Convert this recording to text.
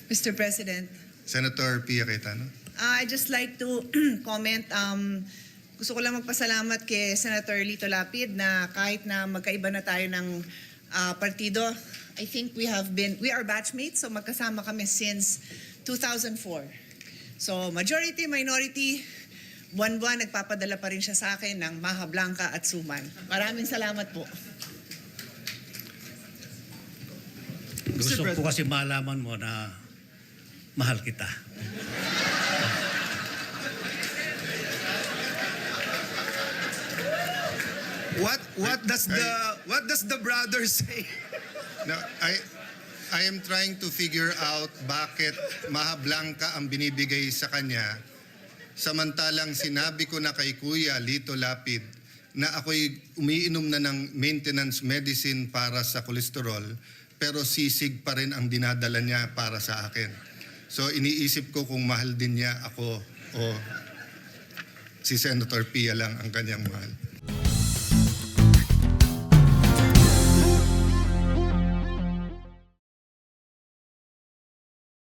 Mr. President, Senator Pia Cayetano. I'd just like to comment. Gusto ko lang magpasalamat kay Senator Lito Lapid na kahit na magkaiba na tayo ng partido, I think we are batchmates, so magkasama kami since 2004. So majority, minority, buwan-buwan nagpapadala pa rin siya sa akin ng Maha Blanca at Suman. Maraming salamat po. Gusto ko kasi malaman mo na mahal kita. What does the brother say? Now, I am trying to figure out bakit Maha Blanca ang binibigay sa kanya samantalang sinabi ko na kay Kuya Lito Lapid na ako'y umiinom na ng maintenance medicine para sa kolesterol pero sisig pa rin ang dinadala niya para sa akin. So iniisip ko kung mahal din niya ako o si Senator Pia lang ang kanyang mahal.